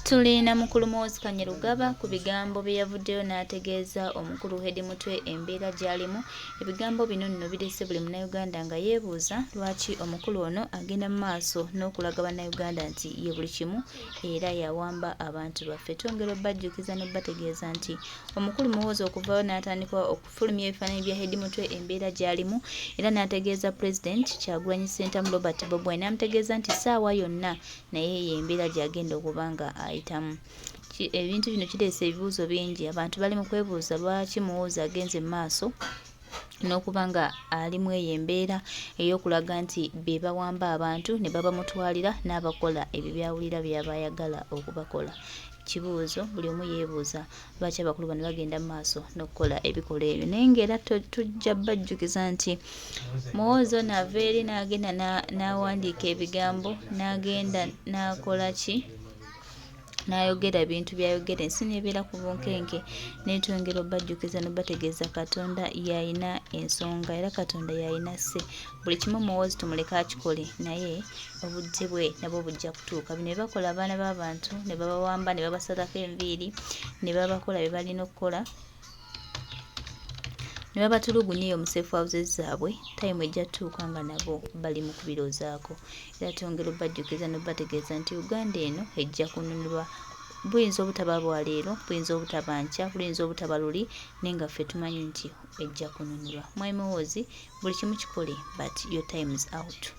Tulina mukulu Muhoozi Kanyerugaba ku bigambo bye yavuddeyo n'ategeeza omukulu Hedi Mutwe embeera gy'alimu. Ebigambo bino nno birese buli munnayuganda nga yeebuuza lwaki omukulu ono agenda mu maaso n'okulaga bannayuganda nti ye buli kimu era yawamba abantu baffe. Twongera obbajjukiza n'obbategeeza nti omukulu Muhoozi okuvayo n'atandika okufulumya ebifaananyi bya Hedi Mutwe embeera gy'alimu era n'ategeeza Pulezidenti Kyagulanyi Ssentamu Robert Bob Wine n'amutegeeza nti ssaawa yonna naye y'embeera gy'agenda okuba nga ayitamu. Ebintu bino kireese ebibuuzo bingi. Abantu bali mu kwebuuza lwaki Muhoozi agenze mu maaso n'okuba nga alimu eyo embeera ey'okulaga nti be bawamba abantu ne babamutwalira n'abakola ebyo byawulira by'aba ayagala okubakola. Kibuuzo buli omu yeebuuza lwaki abakulu bano bagenda mu maaso n'okukola ebikolwa ebyo. Naye ng'era tujja bajjukiza nti Muhoozi ono ava eri n'agenda n'awandiika ebigambo n'agenda n'akola ki n'ayogera ebintu by'ayogera ensi n'ebeera ku bunkenke. Neetwongera obbajjukiza n'obbategeeza Katonda y'alina ensonga era Katonda y'alina sse. Buli kimu Muhoozi tumuleke akikole naye obudde bwe nabwo bujja kutuuka. Bino bye bakola abaana b'abantu ne babawamba ne babasalako enviiri ne babakola bye balina okukola ne babatulugunya eyo mu safe houses zaabwe, time ejja tutuuka nga nabo bali mu kubiroozaako. Era twongera obbajjukiza n'obbategeeza nti Uganda eno ejja kununulwa. Buyinza obutaba bwa leero, buyinza obutaba nkya, buyinza obutaba luli, naye nga ffe tumanyi nti ejja kununulwa. Mwami Muhoozi, buli kimu kikole but your time is out.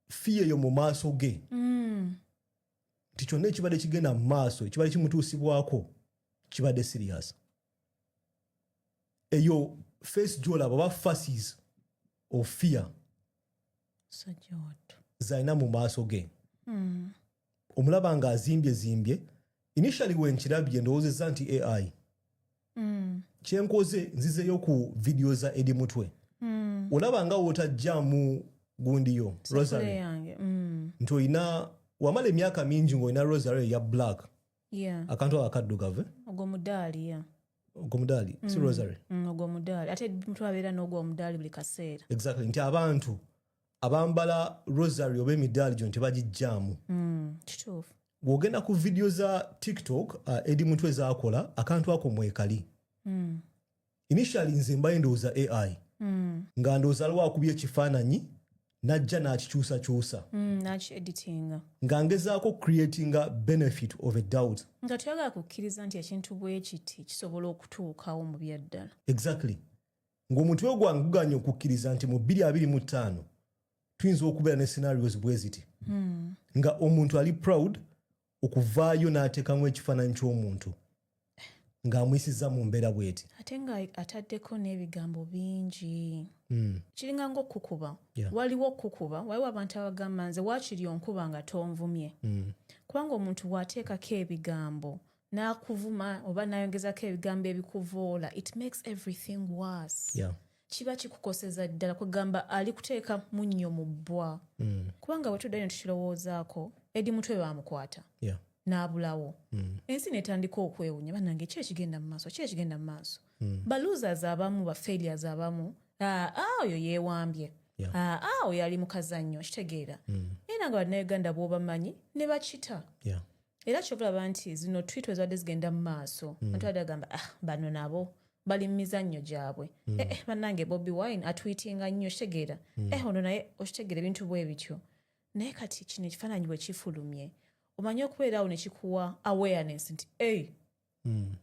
Fiye yo mu maaso ge nti kyonna ekibadde kigenda mu maaso ekibadde kimutuusibwako kibadde serious. Eyo face gy'olaba oba faces of fear zalina mu maaso ge. Omulaba nga azimbye initially wenkirabye ndowoozezza nti AI. Kyenkoze nzizeyo ku video za Hedi Mutwe. Olaba nga wootajjaamu gundiyo Rosary nti olina wamala emyaka mingi ng'olina Rosary ya black akantu akaddugavu ogwomudaali si Rosary ogwomudaali ate Mutwe abeera n'ogwomudaali buli kaseera. Exactly, nti abantu abambala Rosary oba emidaali gyo tebagijjaamu. Kituufu. Bw'ogenda ku video za TikTok Hedi Mutwe zaakola akantu ako mwekali. Initially nze mbaye ndowooza AI nga ndowooza aliwo akubye ekifaananyi najja n'akikyusakyusa n'aki-editinga nga ngezaako creatinga benefit of a doubt nga tuyagala kukkiriza nti ekintu bwe kiti kisobola okutuukawo mu byaddala. Exactly, ng'omutwe gwange guganye okukkiriza nti mu 2025 tuyinza okubeera ne scenarios bwe ziti nga omuntu ali proud okuvaayo n'ateekamu ekifaananyi ky'omuntu ng'amuyisizza mu mbeera bweti ate nga ataddeko n'ebigambo bingi. Kiringa ng'okukuba. Waliwo okukuba, waliwo abantu abagamba nze waakiri onkuba nga tonvumye. Kubanga omuntu bw'ateekako ebigambo n'akuvuma oba n'ayongezako ebigambo ebikuvoola, it makes everything worse. Kiba kikukoseza ddala kugamba ali kuteeka munnyo mu bbwa. Kubanga bwe tuddayo tukirowoozaako Hedi Mutwe baamukwata. N'abulawo. Ensi n'etandika okwewunya bannange ki ekigenda mu maaso, ki ekigenda mu maaso. Ba losers abamu, ba failures abamu, oyo yeewambye, oyo ali mu kazannyo, kitegeera. Era nga bannayuganda bw'obamanyi ne bakita. Era ky'olaba nti zino twito ezibadde zigenda mu maaso abantu badde bagamba bano nabo bali mu mizannyo gyabwe. Bannange Bobi Wine atwitinga nnyo, kitegeera. Ono naye okitegeera ebintu bwe bityo. Naye kati kino ekifaananyi bwe kifulumye omanyi okubeerawo ne kikuwa awareness nti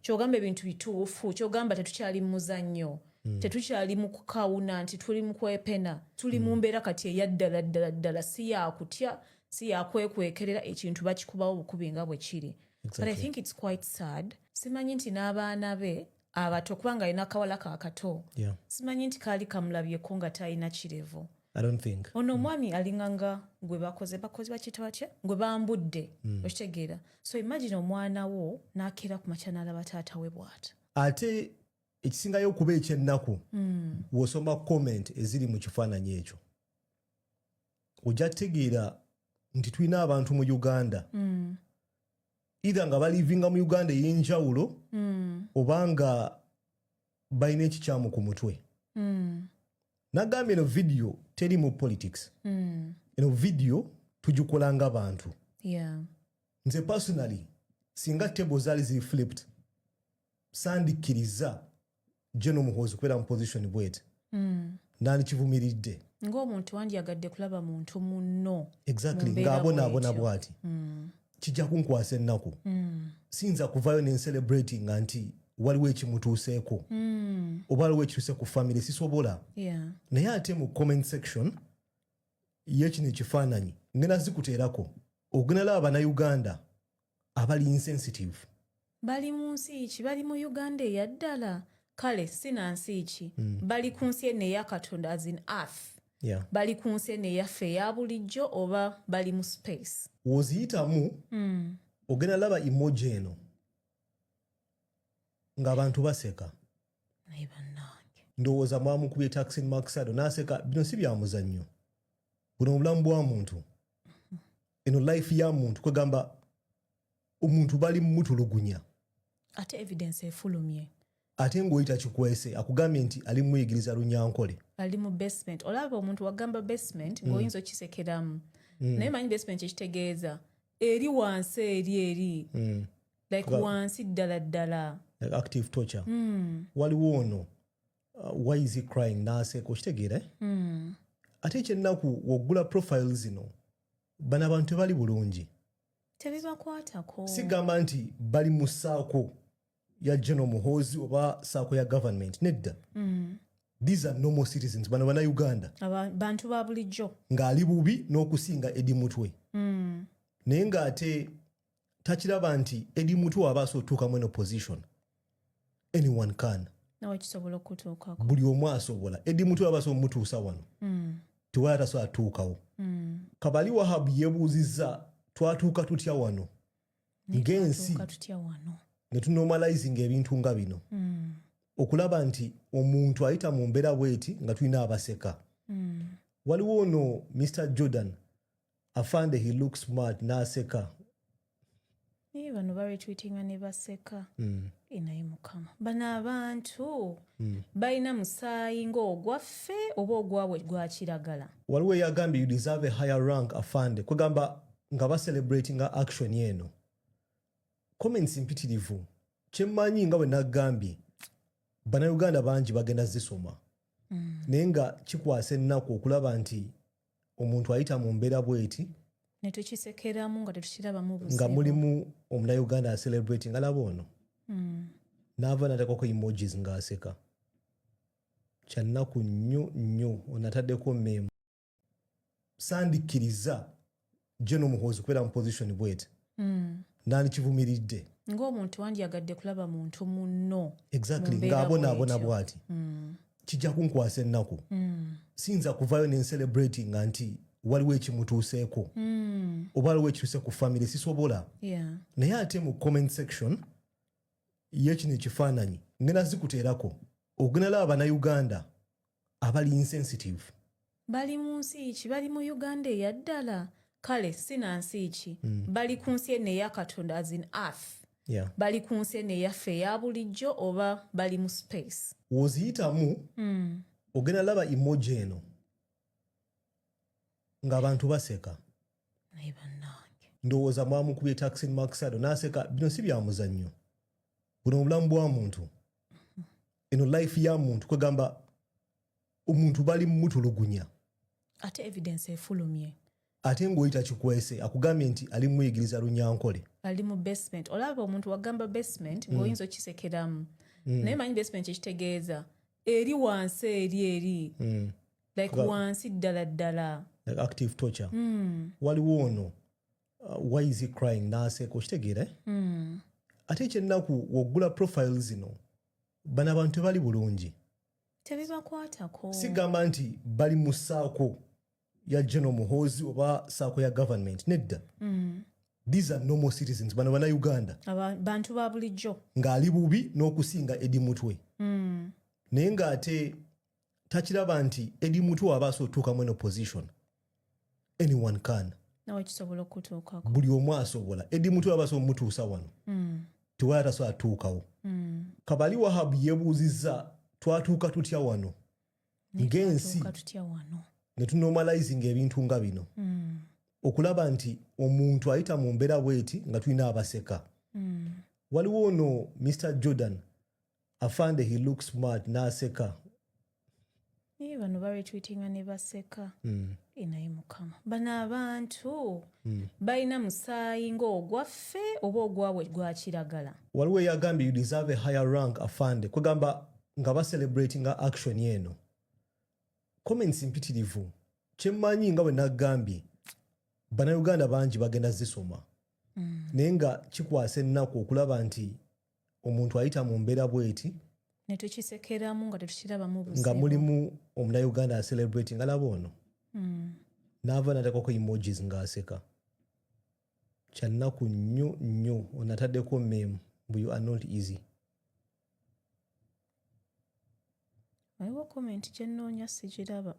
kyogamba ebintu bituufu, kyogamba tetukyali mu muzannyo, tetukyali mu kukawuna nti tuli mu kwepena, tuli mu mbeera kati eya ddala si yakutya si yakwekwekerera ekintu bakikubawo bukubi nga bwe kiri. But I think it's quite sad. Simanyi nti n'abaana be abato kubanga alina akawala kaakato simanyi nti kaali kamulabyeko nga talina kirevu. I don't think. Ono omwami alinganga gwe bakoze bakiyita batya gwe bambudde okitegeera. So imagine omwana wo n'akeera ku makya n'alaba taata we bw'ata. Ate ekisingayo okuba ekyennaku w'osoma comment eziri mu kifaananyi ekyo ojja kutegeera nti tulina abantu mu Uganda either nga balivinga mu Uganda ey'enjawulo oba nga balina ekikyamu ku mutwe. Nagambye eno video teri mu politics. Eno video tugikola ng'abantu. Nze personally singa table zaali ziri flipped sandikkiriza General Muhoozi kubeera mu position bw'eti. Nandikivumiridde. Ng'omuntu wandyagadde kulaba muntu munno. Exactly, ng'abonaabona bw'ati. Kijja kunkwasa ennaku. Siyinza kuvaayo ne celebrating nti waliwo ekimutuuseeko. Oba waliwo ekituuse ku family sisobola. Naye ate mu comment section y'ekino ekifaananyi ngenda zikuteerako ogenda laba bannayuganda abali insensitive. Bali mu nsi ki? Bali mu Uganda eyaddala. Kale sinansi ki? Bali ku nsi eno eya Katonda as in earth. Bali ku nsi eno eyaffe eya bulijjo oba bali mu space. Woziyitamu ogenda laba emoji eno ng'abantu baseka. Naye bannange. Ndowooza mwamukubye Taksin Maksado n'aseka. Bino si bya muzannyo. Buno obulamu bwa muntu. Eno life ya muntu kwegamba omuntu bali mumutulugunya. Ate evidence efulumye. Ate ng'oyita kikwese akugambye nti ali muyigiriza Lunyankole. Ali mu basement. Olaba omuntu wagamba basement ng'oyinza okisekeramu. Naye manyi basement ekitegeeza eri wansi eri. Like wansi ddala. Like active torture. Waliwo ono why is he crying n'aseka okitegeera. Ate ekyennaku w'oggula profile zino bano abantu tebali bulungi. Tebibakwatako. Sigamba nti bali mu ssaako ya General Muhoozi oba ssaako ya government. Nedda. These are normal citizens. Bano bannayuganda. Bantu ba bulijjo. Ng'ali bubi n'okusinga Eddie Mutwe. Naye ng'ate takiraba nti Eddie Mutwe abaasa otuukamu eno position. Anyone can. Nawe kisobola okutuukako. Buli omu asobola. Eddie Mutwe abaasa omutuusa wano. Tewali atasobola atuukawo. Kabali Wahab yeebuuzizza twatuuka tutya wano. Ng'ensi ne tunormalizing ebintu nga bino. Okulaba nti omuntu ayita mu mbeera bw'eti nga tulina abaseka. Waliwo ono Mr. Jordan afande he looks smart n'aseka. Naye bano baretweetinga ne baseka. Naye Mukama. Bano abantu balina musaayi ng'ogwaffe oba ogwabwe gwa kiragala. Waliwo eyagambye you deserve a higher rank afande. Kwegamba nga baselebratinga action yeno. Comments mpitirivu. Kyemmanyi nga bwe nagambye bannayuganda bangi bagenda zisoma. Naye nga kikwasa ennaku okulaba nti omuntu ayita mu mbeera bw'eti ne tukisekeramu nga tetukirabamu buzibu. Nga mulimu omunnayuganda acelebrating alaba ono. N'ava n'ateekako emojis ng'aseka. Kyannaku nnyo onataddeko mmeemu. Sandikkiriza General Muhoozi kubeera mu position bw'eti. Nandikivumiridde. Ng'omuntu wandyagadde kulaba muntu munno. Exactly, ng'abonaabona bw'ati. Kijja kunkwasa ennaku. Siyinza kuvaayo ne celebrating nti waliwo ekimutuuseeko. Oba waliwo ekituuse ku family sisobola. Naye ate mu comment section y'ekino ekifaananyi ngenda zikuteerako ogenda laba bannayuganda abali insensitive. Bali mu nsi ki? Bali mu Uganda eyaddala. Kale sinansi ki? Bali ku nsi eno eya Katonda as in earth. Bali ku nsi eno eyaffe eya bulijjo oba bali mu space. Woziyitamu ogenda laba emoji eno ng'abantu baseka. Naye bannange. Ndowooza mwamukubye Taksin Maksado n'aseka. Bino si bya muzannyo. Buno obulamu bwa muntu. Eno life ya muntu kwegamba omuntu bali mumutulugunya. Ate evidence efulumye. Ate ng'oyita kikwese akugambye nti ali muyigiriza Lunyankole. Ali mu basement. Olaba omuntu wagamba basement ng'oyinza okisekeramu. Naye manyi basement ekitegeeza eri wansi eri. Like wansi ddala. Like active torture. Waliwo ono why is he crying n'aseka okitegeera. Ate ekyennaku w'oggula profile zino bano abantu tebali bulungi. Tebibakwatako. Sigamba nti bali mu ssaako ya General Muhoozi oba ssaako ya government. Nedda. These are normal citizens. Bano bannayuganda. Bantu ba bulijjo. Ng'ali bubi n'okusinga Eddie Mutwe. Naye ng'ate takiraba nti Eddie Mutwe abaasa otuukamu eno position. Anyone can. nawe kisobola okutuukako buli omu asobola Eddie Mutwe abasobola mutuusa wano tewali tasobola atuukawo Kabali Wahab yeebuuzizza twatuuka tutya wano ng'ensi ne tunormalizing ebintu nga bino okulaba nti omuntu ayita mu mbeera bweti nga tulina abaseka waliwo ono Mr. Jordan afande he looks smart n'aseka bano baretweetinga ne baseka naye mukama bano abantu balina musaayi ng'ogwaffe oba ogwabwe gwa kiragala waliwo eyagambye you deserve a higher rank afande kwegamba nga baselebratinga action eno comments mpitirivu kyemmanyi nga bwe nagambye bannayuganda bangi bagenda zisoma naye nga kikwasa ennaku okulaba nti omuntu ayita mu mbeera bweti ne tukisekeramu nga tetukirabamu buzibu nga mulimu omunnayuganda acelebrating alaba ono n'ava nateekako emojis ng'aseka kyannaku nnyo nnyo onataddeko meme bu you are not easy waliwo comment gyenoonya sikiraba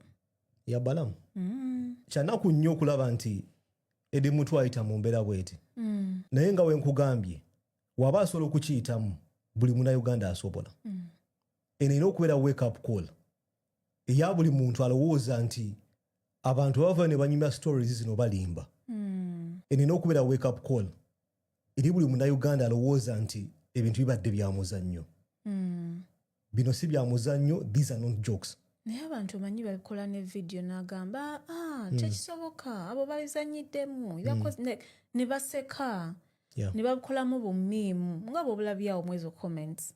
yabalamu kyannaku nnyo okulaba nti Eddie Mutwe ayita mu mbeera bweti naye nga wenkugambye waba asobola okukiyitamu buli munnayuganda asobola erina okubeera wake up call eya buli muntu alowooza nti abantu bava ne banyumya stories zino balimba erina okubeera wake up call eri buli munnayuganda alowooza nti ebintu bibadde bya muzannyo bino si bya muzannyo these are not jokes naye abantu manyi babikola ne video n'agamba tekisoboka abo babizanyiddemu ne baseka ne babikolamu bumiimu nga bw'obulabyawo mu ezo comments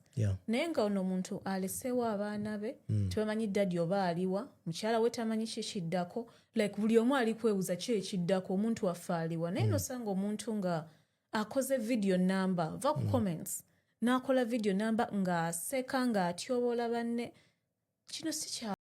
naye nga ono omuntu aleseewo abaana be tebamanyi ddadi oba aliwa mukyala we tamanyi kikiddako like buli omu ali kwebuuza ki ekiddako omuntu waffe aliwa naye nosanga omuntu nga akoze video namba va ku comments n'akola video namba ng'aseka ng'atyoboola banne kino si kya